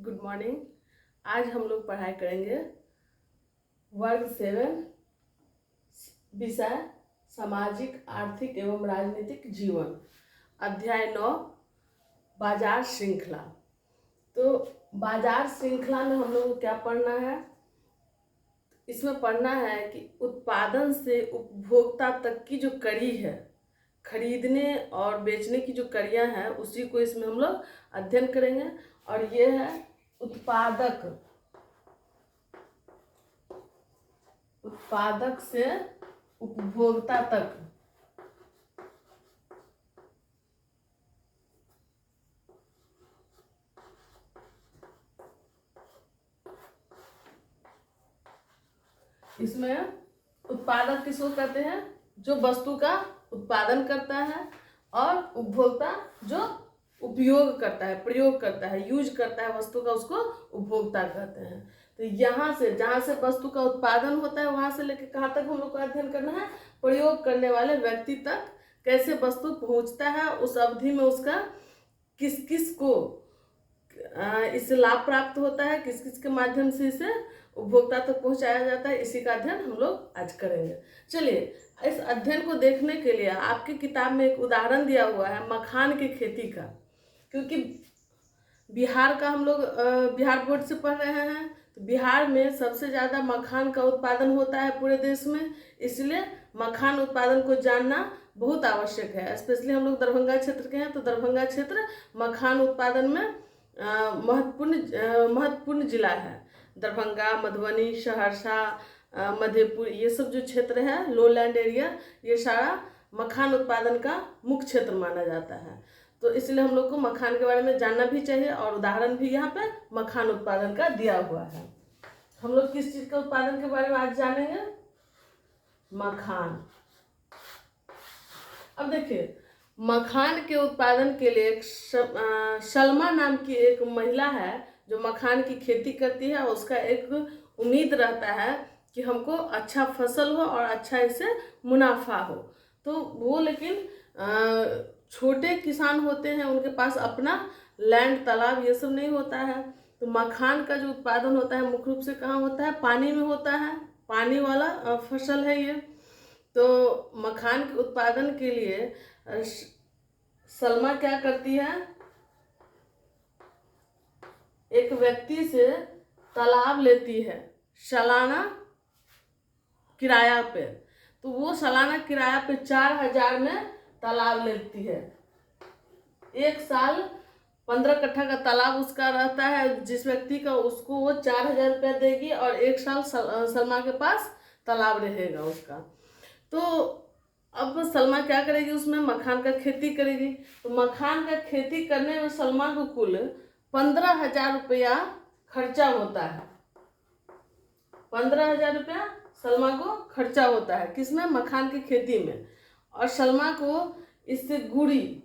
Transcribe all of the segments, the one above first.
Good morning. आज हम लोग पढ़ाई करेंगे वर्ग 7 विषय सामाजिक आर्थिक एवं राजनीतिक जीवन, अध्याय 9 बाजार श्रृंखला। तो बाजार श्रृंखला में हम लोग को क्या पढ़ना है? इसमें पढ़ना है कि उत्पादन से उपभोक्ता तक की जो कड़ी है, खरीदने और बेचने की जो कड़ियाँ हैं, उसी को इसमें हम लोग अध्ययन करेंगे। और ये है उत्पादक से उपभोक्ता तक। इसमें उत्पादक किसको कहते हैं? जो वस्तु का उत्पादन करता है, और उपभोक्ता जो उपयोग करता है, प्रयोग करता है, यूज करता है वस्तु का, उसको उपभोक्ता कहते हैं। तो यहाँ से जहाँ से वस्तु का उत्पादन होता है, वहाँ से लेकर कहाँ तक हम लोग को अध्ययन करना है? प्रयोग करने वाले व्यक्ति तक कैसे वस्तु पहुँचता है, उस अवधि में उसका किस किस को इससे लाभ प्राप्त होता है, किस किस के माध्यम से इसे उपभोक्ता तक पहुंचाया जाता है, इसी का अध्ययन हम लोग आज करेंगे। चलिए, इस अध्ययन को देखने के लिए आपकी किताब में एक उदाहरण दिया हुआ है मखान की खेती का। क्योंकि बिहार का हम लोग बिहार बोर्ड से पढ़ रहे हैं, तो बिहार में सबसे ज़्यादा मखान का उत्पादन होता है पूरे देश में, इसलिए मखान उत्पादन को जानना बहुत आवश्यक है। स्पेशली हम लोग दरभंगा क्षेत्र के हैं, तो दरभंगा क्षेत्र मखान उत्पादन में महत्वपूर्ण जिला है। दरभंगा, मधुबनी, सहरसा, मधेपुर, ये सब जो क्षेत्र है, लोलैंड एरिया, ये सारा मखान उत्पादन का मुख्य क्षेत्र माना जाता है। तो इसलिए हम लोग को मखान के बारे में जानना भी चाहिए, और उदाहरण भी यहाँ पे मखान उत्पादन का दिया हुआ है। हम लोग किस चीज़ के उत्पादन के बारे में आज जानेंगे? मखान। अब देखिए, मखान के उत्पादन के लिए एक सलमा नाम की एक महिला है जो मखान की खेती करती है। उसका एक उम्मीद रहता है कि हमको अच्छा फसल हो और अच्छा इससे मुनाफा हो। तो वो लेकिन छोटे किसान होते हैं, उनके पास अपना लैंड, तालाब, ये सब नहीं होता है। तो मखान का जो उत्पादन होता है मुख्य रूप से कहाँ होता है? पानी में होता है। पानी वाला फसल है ये। तो मखान के उत्पादन के लिए सलमा क्या करती है? एक व्यक्ति से तालाब लेती है सालाना किराया पे। तो वो सालाना किराया पे 4,000 में तालाब लेती है। एक साल 15 कट्ठा का तालाब उसका रहता है जिस व्यक्ति का, उसको वो 4,000 रुपया देगी, और एक साल सलमा के पास तालाब रहेगा उसका। तो अब सलमा क्या करेगी? उसमें मखान का खेती करेगी। तो मखान का खेती करने में सलमा को कुल 15,000 रुपया खर्चा होता है। 15,000 रुपया सलमा को खर्चा होता है। किसमें? मखान की खेती में। और सलमा को इससे गुड़ी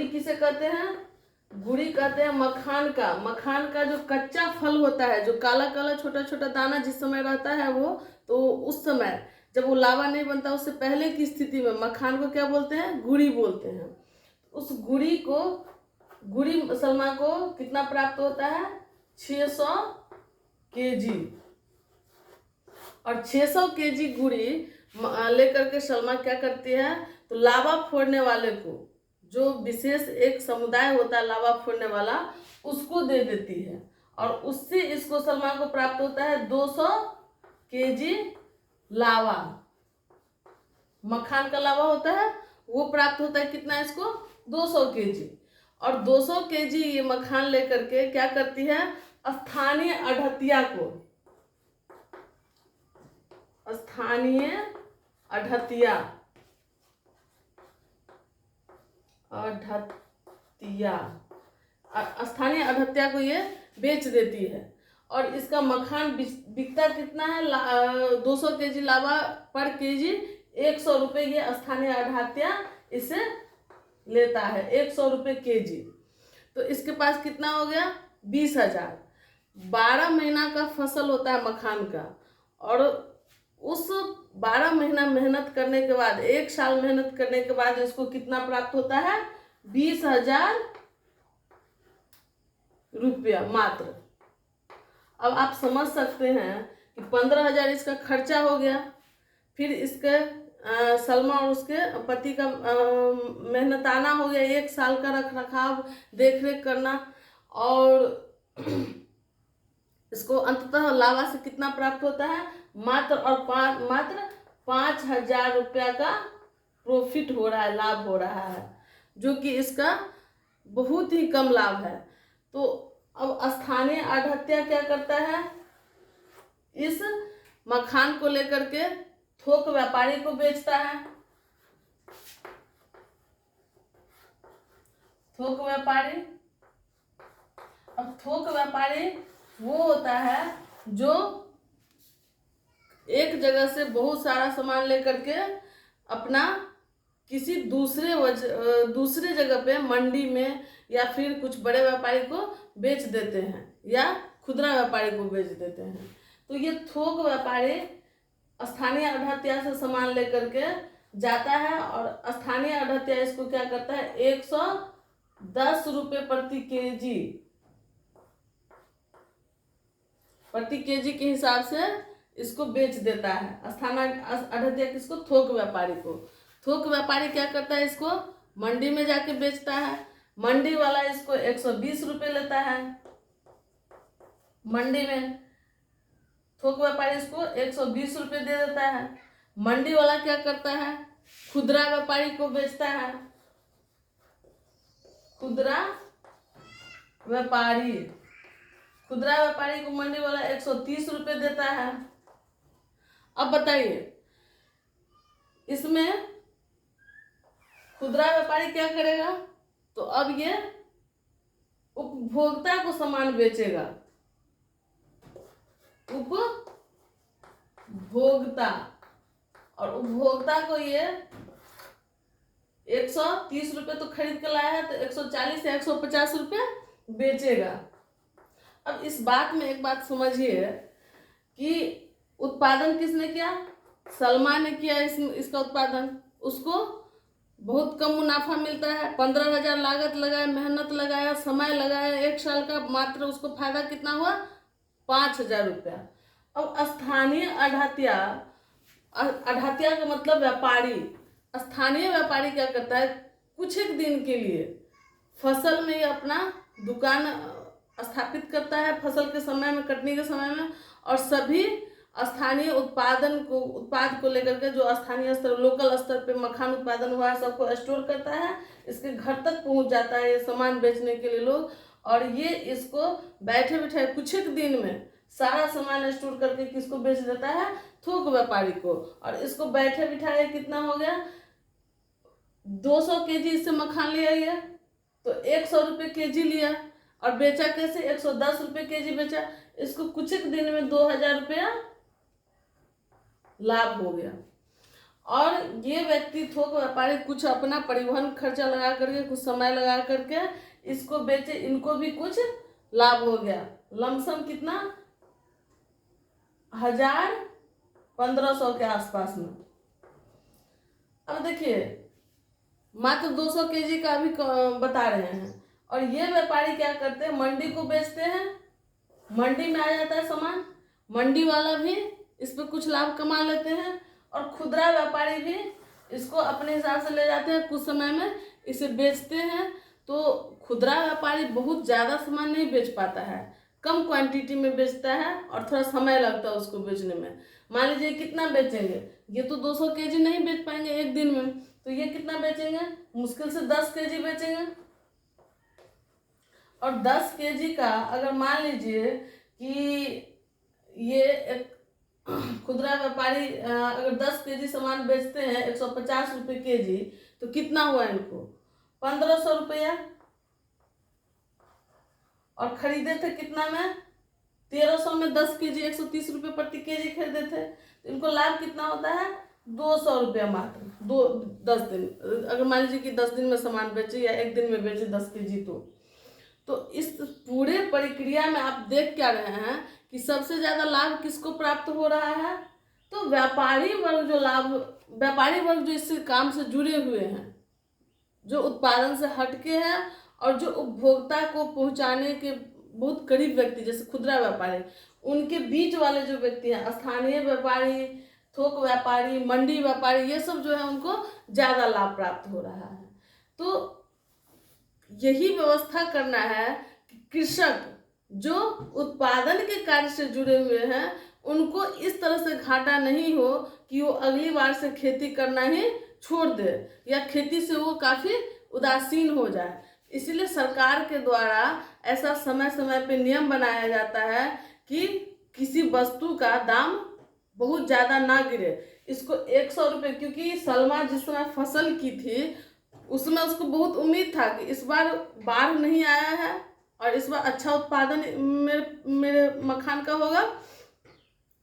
किसे कहते हैं? गुड़ी कहते हैं मखान का जो कच्चा फल होता है, जो काला काला छोटा छोटा दाना जिस समय रहता है वो, तो उस समय जब वो लावा नहीं बनता, उससे पहले की स्थिति में मखान को क्या बोलते हैं? गुड़ी बोलते हैं। उस गुड़ी सलमा को कितना प्राप्त होता है? 600 केजी। और 600 केजी गुड़ी लेकर के सलमा क्या करती है? तो लावा फोड़ने वाले को, जो विशेष एक समुदाय होता है लावा फोड़ने वाला, उसको दे देती है। और उससे इसको सलमा को प्राप्त होता है 200 केजी लावा। मखान का लावा होता है, वो प्राप्त होता है कितना इसको? 200 केजी। और 200 केजी ये मखान लेकर के क्या करती है? स्थानीय अढ़तिया को, स्थानीय अढ़तिया को ये बेच देती है। और इसका मखान बिकता कितना है? 200 केजी लावा पर केजी 100 रुपये ये स्थानीय अढ़तिया इसे लेता है, 100 रुपये केजी। तो इसके पास कितना हो गया? 20,000। 12 महीना का फसल होता है मखान का, और उस 12 महीना मेहनत करने के बाद, 1 साल मेहनत करने के बाद इसको कितना प्राप्त होता है? 20,000 रुपया मात्र। अब आप समझ सकते हैं कि 15,000 इसका खर्चा हो गया, फिर इसके सलमा और उसके पति का मेहनताना हो गया, 1 साल का रख रखाव देख रेख करना, और इसको अंततः लावा से कितना प्राप्त होता है, मात्र 5,000 रुपया का प्रॉफिट हो रहा है, लाभ हो रहा है, जो कि इसका बहुत ही कम लाभ है। तो अब स्थानीय आढ़तिया क्या करता है, इस मखान को लेकर के थोक व्यापारी को बेचता है। थोक व्यापारी, अब थोक व्यापारी वो होता है जो एक जगह से बहुत सारा सामान लेकर के अपना किसी दूसरे जगह पे मंडी में या फिर कुछ बड़े व्यापारी को बेच देते हैं या खुदरा व्यापारी को बेच देते हैं। तो ये थोक व्यापारी स्थानीय आढ़तिया से सामान लेकर के जाता है और स्थानीय आढ़तिया इसको क्या करता है, 110 रुपये प्रति केजी के हिसाब से इसको बेच देता है स्थानीय आढ़तिया किसको, थोक व्यापारी को। थोक व्यापारी क्या करता है, इसको मंडी में जाके बेचता है, मंडी वाला इसको 120 रुपये लेता है। मंडी में थोक व्यापारी इसको 120 रुपये दे देता है। मंडी वाला क्या करता है, खुदरा व्यापारी को बेचता है। खुदरा व्यापारी को मंडी वाला 130 रुपये देता है। अब बताइए, इसमें खुदरा व्यापारी क्या करेगा, तो अब ये उपभोक्ता को सामान बेचेगा। उपभोक्ता, और उपभोक्ता को ये 130 रुपये तो खरीद के लाया है, तो 140 या 150 रुपये बेचेगा। अब इस बात में एक बात समझिए कि उत्पादन किसने किया, सलमा ने किया इसका उत्पादन। उसको बहुत कम मुनाफा मिलता है, 15,000 लागत लगाया, मेहनत लगाया, समय लगाया, 1 साल का, मात्र उसको फायदा कितना हुआ, 5,000 रुपया। अब स्थानीय आढ़तिया का मतलब व्यापारी, स्थानीय व्यापारी क्या करता है, कुछ एक दिन के लिए फसल में अपना दुकान स्थापित करता है, फसल के समय में, कटनी के समय में, और सभी स्थानीय उत्पाद को लेकर के जो स्थानीय स्तर, लोकल स्तर पे मखान उत्पादन हुआ है, सबको स्टोर करता है, इसके घर तक पहुंच जाता है ये सामान बेचने के लिए लोग, और ये इसको बैठे बैठे कुछ एक दिन में सारा सामान स्टोर करके किसको बेच देता है, थोक व्यापारी को। और इसको बैठे बिठाए कितना हो गया, 200 केजी इससे मखान लिया गया, तो 100 रुपये केजी लिया, और बेचा कैसे, 110 रुपये केजी बेचा। इसको कुछ एक दिन में 2,000 रुपया लाभ हो गया। और ये व्यक्ति थोक व्यापारी कुछ अपना परिवहन खर्चा लगा करके, कुछ समय लगा करके इसको बेचे, इनको भी कुछ लाभ हो गया। लमसम कितना, 1,000-1,500 के आसपास में। अब देखिए, मात्र 200 केजी का भी बता रहे हैं, और ये व्यापारी क्या करते हैं, मंडी को बेचते हैं, मंडी में आ जाता है सामान, मंडी वाला भी इस पर कुछ लाभ कमा लेते हैं, और खुदरा व्यापारी भी इसको अपने हिसाब से ले जाते हैं, कुछ समय में इसे बेचते हैं। तो खुदरा व्यापारी बहुत ज़्यादा सामान नहीं बेच पाता है, कम क्वांटिटी में बेचता है, और थोड़ा समय लगता है उसको बेचने में। मान लीजिए कितना बेचेंगे, ये तो 200 केजी नहीं बेच पाएंगे एक दिन में, तो ये कितना बेचेंगे, मुश्किल से 10 केजी बेचेंगे। और 10 केजी का अगर मान लीजिए कि ये एक खुदरा व्यापारी अगर 10 केजी सामान बेचते हैं 150 रुपये केजी, तो कितना हुआ इनको, 1,500 रुपया। और खरीदे थे कितना में, 1,300 में 10 केजी 130 रुपये प्रति केजी खरीदे थे, तो इनको लाभ कितना होता है, 200 रुपया मात्र। 10 दिन, अगर मान लीजिए कि 10 दिन में सामान बेचे या एक दिन में बेचे 10 केजी, तो इस पूरे प्रक्रिया में आप देख क्या रहे हैं कि सबसे ज़्यादा लाभ किसको प्राप्त हो रहा है, तो व्यापारी वर्ग जो इस काम से जुड़े हुए हैं, जो उत्पादन से हटके हैं और जो उपभोक्ता को पहुंचाने के बहुत गरीब व्यक्ति जैसे खुदरा व्यापारी, उनके बीच वाले जो व्यक्ति हैं, स्थानीय व्यापारी, थोक व्यापारी, मंडी व्यापारी, ये सब जो है उनको ज़्यादा लाभ प्राप्त हो रहा है। तो यही व्यवस्था करना है कि कृषक जो उत्पादन के कार्य से जुड़े हुए हैं उनको इस तरह से घाटा नहीं हो कि वो अगली बार से खेती करना ही छोड़ दे या खेती से वो काफ़ी उदासीन हो जाए। इसलिए सरकार के द्वारा ऐसा समय समय पे नियम बनाया जाता है कि किसी वस्तु का दाम बहुत ज़्यादा ना गिरे। इसको 100 रुपये, क्योंकि सलमा जिस समय फसल की थी उसमें उसको बहुत उम्मीद था कि इस बार बाढ़ नहीं आया है और इस बार अच्छा उत्पादन मेरे मखान का होगा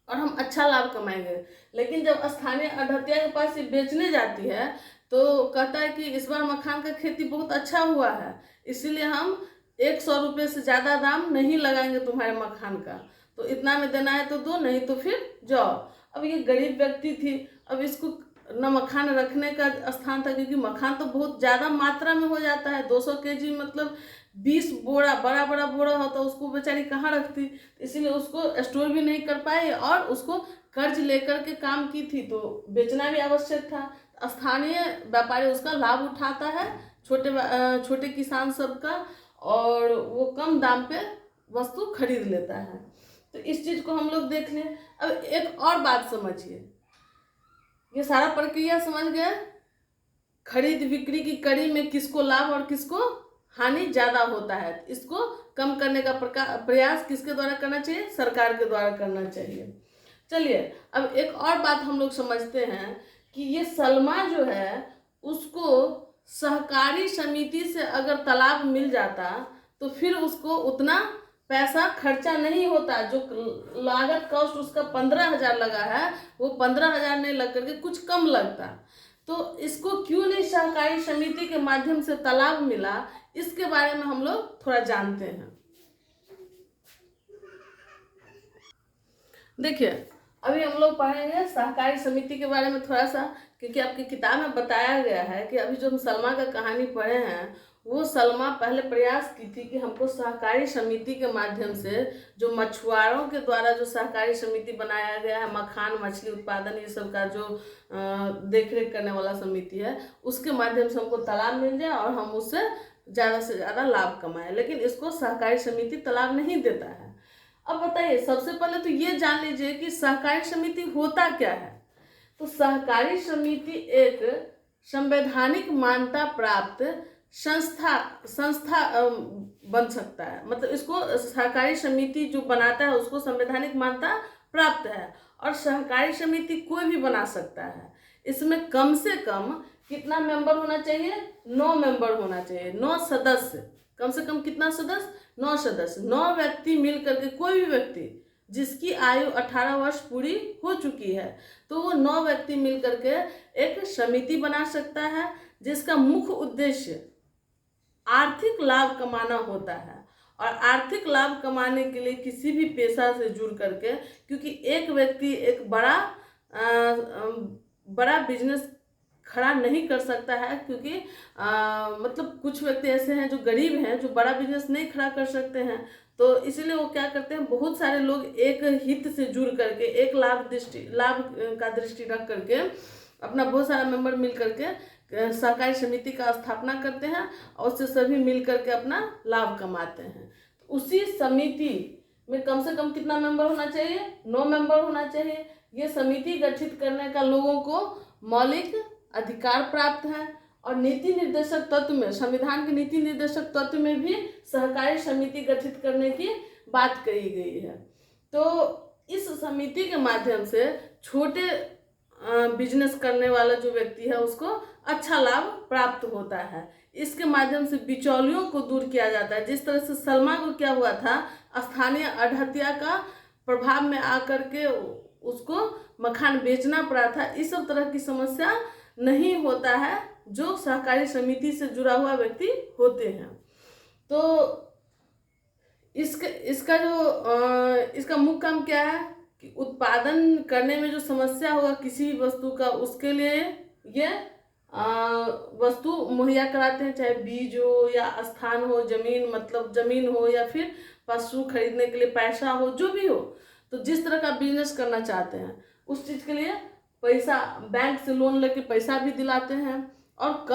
और हम अच्छा लाभ कमाएंगे। लेकिन जब स्थानीय अढ़तिया के पास ये बेचने जाती है तो कहता है कि इस बार मखान का खेती बहुत अच्छा हुआ है, इसीलिए हम 100 रुपये से ज़्यादा दाम नहीं लगाएंगे तुम्हारे मखान का, तो इतना में देना है तो दो, नहीं तो फिर जाओ। अब ये गरीब व्यक्ति थी, अब इसको न मखान रखने का स्थान था, क्योंकि मखान तो बहुत ज़्यादा मात्रा में हो जाता है, 200 केजी मतलब 20 बोरा, बड़ा बड़ा बोरा होता, उसको बेचारी कहाँ रखती, इसीलिए उसको स्टोर भी नहीं कर पाई और उसको कर्ज लेकर के काम की थी, तो बेचना भी आवश्यक था। स्थानीय व्यापारी उसका लाभ उठाता है, छोटे किसान सबका, और वो कम दाम पे वस्तु खरीद लेता है। तो इस चीज़ को हम लोग देख लें। अब एक और बात समझिए, ये सारा प्रक्रिया समझ गए, खरीद बिक्री की कड़ी में किसको लाभ और किसको हानि ज़्यादा होता है, इसको कम करने का प्रयास किसके द्वारा करना चाहिए, सरकार के द्वारा करना चाहिए। चलिए अब एक और बात हम लोग समझते हैं कि ये सलमा जो है उसको सहकारी समिति से अगर तालाब मिल जाता तो फिर उसको उतना पैसा खर्चा नहीं होता, जो लागत कॉस्ट उसका 15,000 लगा है वो 15,000 नहीं लग करके कुछ कम लगता। तो इसको क्यों नहीं सहकारी समिति के माध्यम से तालाब मिला, इसके बारे में हम लोग थोड़ा जानते हैं। देखिए अभी हम लोग पढ़ेंगे सहकारी समिति के बारे में थोड़ा सा, क्योंकि आपकी किताब में बताया गया है कि अभी जो हम सलमा का कहानी पढ़े हैं वो सलमा पहले प्रयास की थी कि हमको सहकारी समिति के माध्यम से, जो मछुआरों के द्वारा जो सहकारी समिति बनाया गया है, मखान मछली उत्पादन ये सब का जो देख रेख करने वाला समिति है, उसके माध्यम से हमको तालाब मिल जाए और हम उससे ज़्यादा से ज़्यादा लाभ कमाएं, लेकिन इसको सहकारी समिति तालाब नहीं देता है। अब बताइए, सबसे पहले तो ये जान लीजिए कि सहकारी समिति होता क्या है। तो सहकारी समिति एक संवैधानिक मान्यता प्राप्त संस्था बन सकता है। मतलब इसको सहकारी समिति जो बनाता है उसको संवैधानिक मान्यता प्राप्त है, और सहकारी समिति कोई भी बना सकता है। इसमें कम से कम कितना मेंबर होना चाहिए, 9 मेंबर होना चाहिए, 9 सदस्य। कम से कम कितना सदस्य, 9 सदस्य, 9 व्यक्ति मिल करके, कोई भी व्यक्ति जिसकी आयु 18 वर्ष पूरी हो चुकी है तो वो 9 व्यक्ति मिल करके एक समिति बना सकता है, जिसका मुख्य उद्देश्य आर्थिक लाभ कमाना होता है। और आर्थिक लाभ कमाने के लिए किसी भी पेशा से जुड़ करके, क्योंकि एक व्यक्ति एक बड़ा बिजनेस खड़ा नहीं कर सकता है, क्योंकि मतलब कुछ व्यक्ति ऐसे हैं जो गरीब हैं जो बड़ा बिजनेस नहीं खड़ा कर सकते हैं, तो इसीलिए वो क्या करते हैं, बहुत सारे लोग एक हित से जुड़ करके, एक लाभ का दृष्टि रख करके अपना बहुत सारा मेंबर मिल करके सहकारी समिति का स्थापना करते हैं और उससे सभी मिल करके अपना लाभ कमाते हैं। तो उसी समिति में कम से कम कितना मेंबर होना चाहिए, 9 मेंबर होना चाहिए। ये समिति गठित करने का लोगों को मौलिक अधिकार प्राप्त है, और नीति निर्देशक तत्व में, संविधान के नीति निर्देशक तत्व में भी सहकारी समिति गठित करने की बात कही गई है। तो इस समिति के माध्यम से छोटे बिजनेस करने वाला जो व्यक्ति है उसको अच्छा लाभ प्राप्त होता है। इसके माध्यम से बिचौलियों को दूर किया जाता है। जिस तरह से सलमा को क्या हुआ था, स्थानीय अढ़तिया का प्रभाव में आकर के उसको मखान बेचना पड़ा था, इस सब तरह की समस्या नहीं होता है जो सहकारी समिति से जुड़ा हुआ व्यक्ति होते हैं। तो इसका मुख्य काम क्या है कि उत्पादन करने में जो समस्या होगा किसी भी वस्तु का, उसके लिए ये वस्तु मुहैया कराते हैं, चाहे बीज हो या स्थान हो, जमीन मतलब जमीन हो, या फिर पशु खरीदने के लिए पैसा हो, जो भी हो। तो जिस तरह का बिजनेस करना चाहते हैं उस चीज़ के लिए पैसा बैंक से लोन लेके पैसा भी दिलाते हैं, और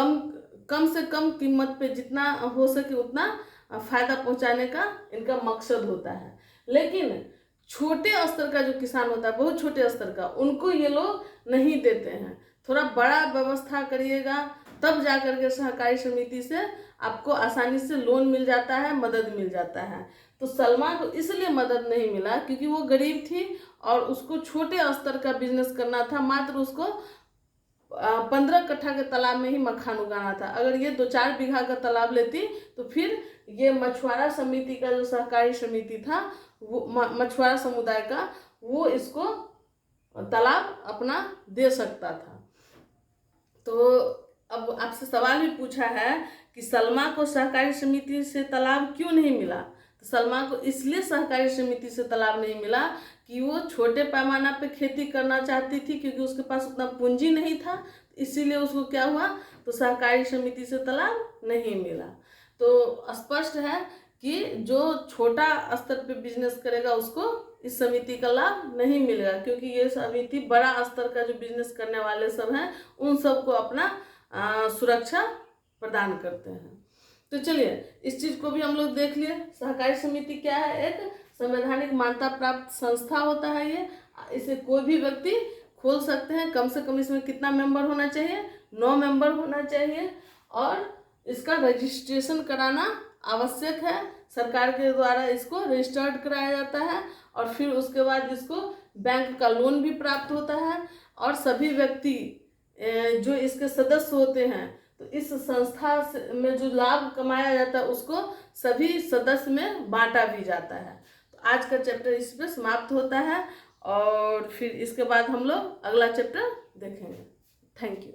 कम से कम कीमत पे जितना हो सके उतना फायदा पहुंचाने का इनका मकसद होता है। लेकिन छोटे स्तर का जो किसान होता है, बहुत छोटे स्तर का, उनको ये लोग नहीं देते हैं। थोड़ा बड़ा व्यवस्था करिएगा तब जा करके सहकारी समिति से आपको आसानी से लोन मिल जाता है, मदद मिल जाता है। तो सलमा को इसलिए मदद नहीं मिला क्योंकि वो गरीब थी और उसको छोटे स्तर का बिजनेस करना था। मात्र उसको 15 कट्ठा के तालाब में ही मखान उगाना था। अगर ये 2-4 बीघा का तालाब लेती तो फिर ये मछुआरा समिति का जो सहकारी समिति था, वो मछुआरा समुदाय का, वो इसको तालाब अपना दे सकता था। तो अब आपसे सवाल भी पूछा है कि सलमा को सहकारी समिति से तालाब क्यों नहीं मिला। तो सलमा को इसलिए सहकारी समिति से तालाब नहीं मिला कि वो छोटे पैमाना पे खेती करना चाहती थी, क्योंकि उसके पास उतना पूंजी नहीं था। इसीलिए उसको क्या हुआ, तो सहकारी समिति से तालाब नहीं मिला। तो स्पष्ट है कि जो छोटा स्तर पे बिजनेस करेगा उसको इस समिति का लाभ नहीं मिलेगा, क्योंकि ये समिति बड़ा स्तर का जो बिजनेस करने वाले सब हैं उन सबको अपना सुरक्षा प्रदान करते हैं। तो चलिए इस चीज को भी हम लोग देख लिए। सहकारी समिति क्या है, एक संवैधानिक मान्यता प्राप्त संस्था होता है। ये इसे कोई भी व्यक्ति खोल सकते हैं। कम से कम इसमें कितना मेंबर होना चाहिए, 9 मेंबर होना चाहिए, और इसका रजिस्ट्रेशन कराना आवश्यक है। सरकार के द्वारा इसको रजिस्टर्ड कराया जाता है, और फिर उसके बाद इसको बैंक का लोन भी प्राप्त होता है। और सभी व्यक्ति जो इसके सदस्य होते हैं, तो इस संस्था में जो लाभ कमाया जाता है उसको सभी सदस्य में बांटा भी जाता है। तो आज का चैप्टर इस पे समाप्त होता है, और फिर इसके बाद हम लोग अगला चैप्टर देखेंगे। Thank you.